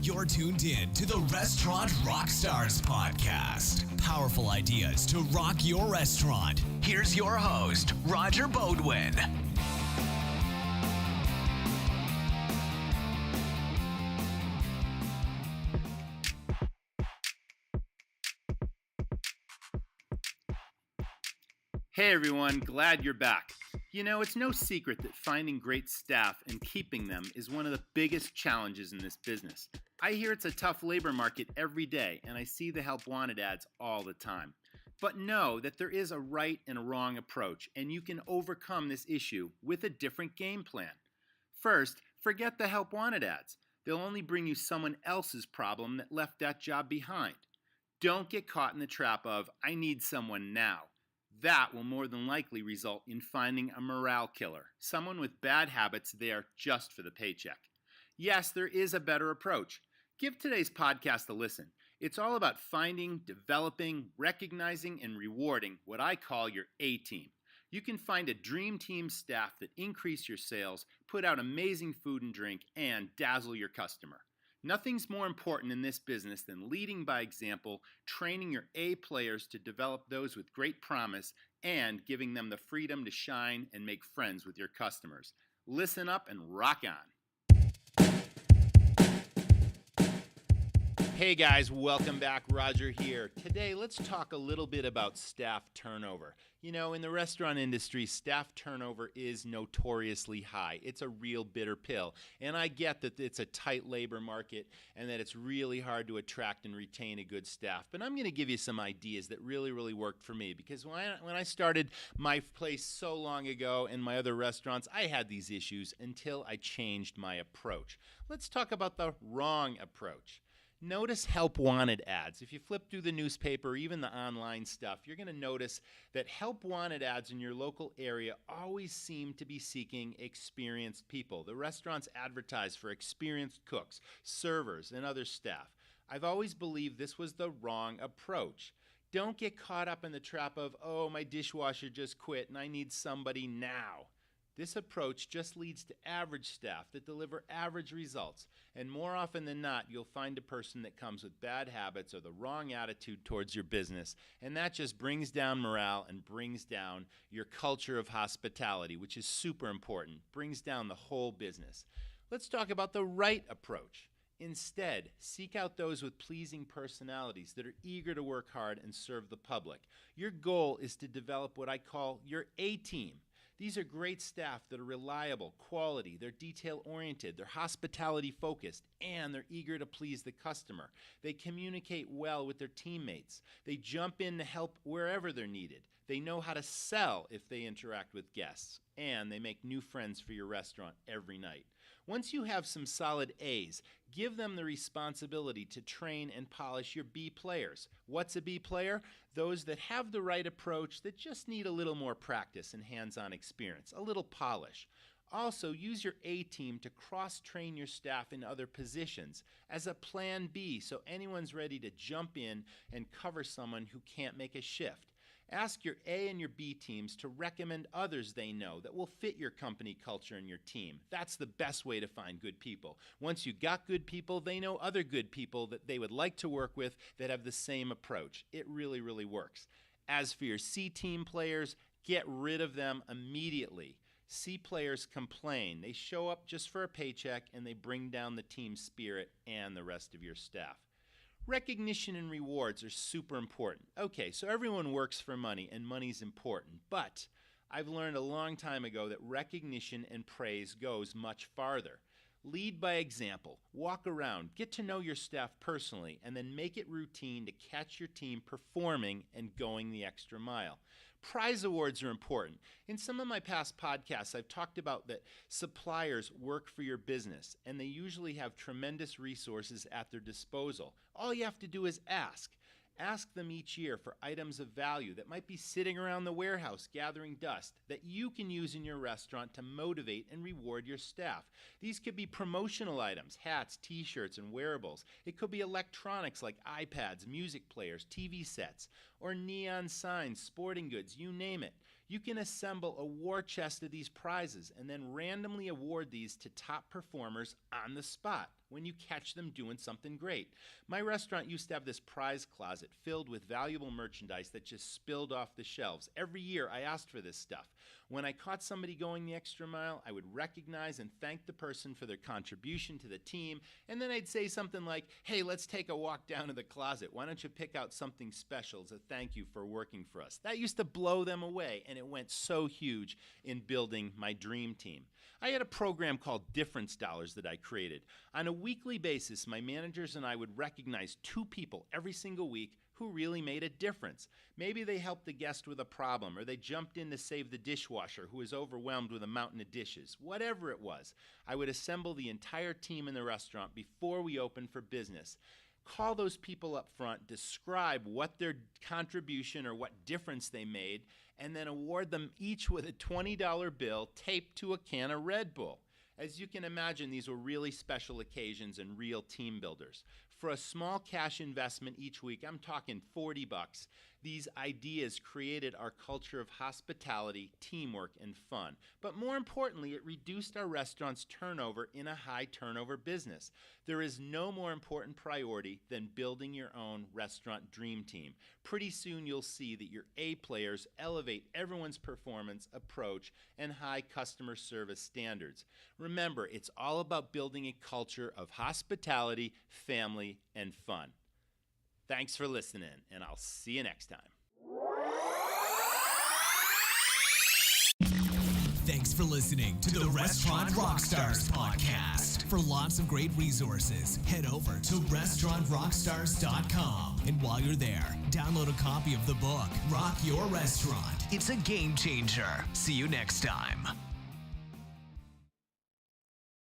You're tuned in to the Restaurant Rockstars podcast. Powerful ideas to rock your restaurant. Here's your host, Roger Bodwin. Hey everyone, glad you're back. You know, it's no secret that finding great staff and keeping them is one of the biggest challenges in this business. I hear it's a tough labor market every day, and I see the help wanted ads all the time. But know that there is a right and a wrong approach, and you can overcome this issue with a different game plan. First, forget the help wanted ads. They'll only bring you someone else's problem that left that job behind. Don't get caught in the trap of, I need someone now. That will more than likely result in finding a morale killer, someone with bad habits there just for the paycheck. Yes, there is a better approach. Give today's podcast a listen. It's all about finding, developing, recognizing, and rewarding what I call your A-team. You can find a dream team staff that increase your sales, put out amazing food and drink, and dazzle your customer. Nothing's more important in this business than leading by example, training your A players to develop those with great promise, and giving them the freedom to shine and make friends with your customers. Listen up and rock on. Hey guys, welcome back. Roger here. Today, let's talk a little bit about staff turnover. You know, in the restaurant industry, staff turnover is notoriously high. It's a real bitter pill. And I get that it's a tight labor market and that it's really hard to attract and retain a good staff. But I'm going to give you some ideas that really worked for me. Because when I started my place so long ago and my other restaurants, I had these issues until I changed my approach. Let's talk about the wrong approach. Notice help wanted ads. If you flip through the newspaper or even the online stuff, you're going to notice that help wanted ads in your local area always seem to be seeking experienced people. The restaurants advertise for experienced cooks, servers, and other staff. I've always believed this was the wrong approach. Don't get caught up in the trap of, oh, my dishwasher just quit and I need somebody now. This approach just leads to average staff that deliver average results, and more often than not, you'll find a person that comes with bad habits or the wrong attitude towards your business, and that just brings down morale and brings down your culture of hospitality, which is super important, brings down the whole business. Let's talk about the right approach. Instead, seek out those with pleasing personalities that are eager to work hard and serve the public. Your goal is to develop what I call your A-team. These are great staff that are reliable, quality, they're detail-oriented, they're hospitality-focused, and they're eager to please the customer. They communicate well with their teammates. They jump in to help wherever they're needed. They know how to sell if they interact with guests, and they make new friends for your restaurant every night. Once you have some solid A's, give them the responsibility to train and polish your B players. What's a B player? Those that have the right approach that just need a little more practice and hands-on experience, a little polish. Also, use your A team to cross-train your staff in other positions as a plan B so anyone's ready to jump in and cover someone who can't make a shift. Ask your A and your B teams to recommend others they know that will fit your company culture and your team. That's the best way to find good people. Once you got good people, they know other good people that they would like to work with that have the same approach. It really works. As for your C team players, get rid of them immediately. C players complain. They show up just for a paycheck and they bring down the team spirit and the rest of your staff. Recognition and rewards are super important. Okay, so everyone works for money, and money's important, but I've learned a long time ago that recognition and praise goes much farther. Lead by example. Walk around, get to know your staff personally, and then make it routine to catch your team performing and going the extra mile. Prize awards are important. In some of my past podcasts, I've talked about that suppliers work for your business, and they usually have tremendous resources at their disposal. All you have to do is ask. Ask them each year for items of value that might be sitting around the warehouse gathering dust that you can use in your restaurant to motivate and reward your staff. These could be promotional items, hats, t-shirts, and wearables. It could be electronics like iPads, music players, TV sets, or neon signs, sporting goods, you name it. You can assemble a war chest of these prizes and then randomly award these to top performers on the spot. when you catch them doing something great. My restaurant used to have this prize closet filled with valuable merchandise that just spilled off the shelves. Every year I asked for this stuff. When I caught somebody going the extra mile, I would recognize and thank the person for their contribution to the team, and then I'd say something like, hey, let's take a walk down to the closet. Why don't you pick out something special as a thank you for working for us? That used to blow them away, and it went so huge in building my dream team. I had a program called Difference Dollars that I created. On a weekly basis, my managers and I would recognize 2 people every single week who really made a difference. Maybe they helped the guest with a problem, or they jumped in to save the dishwasher who was overwhelmed with a mountain of dishes. Whatever it was, I would assemble the entire team in the restaurant before we opened for business. Call those people up front, describe what their contribution or what difference they made, and then award them each with a $20 bill taped to a can of Red Bull. As you can imagine, these were really special occasions and real team builders. For a small cash investment each week, I'm talking $40, these ideas created our culture of hospitality, teamwork, and fun. But more importantly, it reduced our restaurant's turnover in a high turnover business. There is no more important priority than building your own restaurant dream team. Pretty soon you'll see that your A players elevate everyone's performance, approach, and high customer service standards. Remember, it's all about building a culture of hospitality, family, and fun. Thanks for listening, and I'll see you next time. Thanks for listening to the Restaurant Rockstars podcast. For lots of great resources, head over to restaurantrockstars.com. And while you're there, download a copy of the book, Rock Your Restaurant. It's a game changer. See you next time.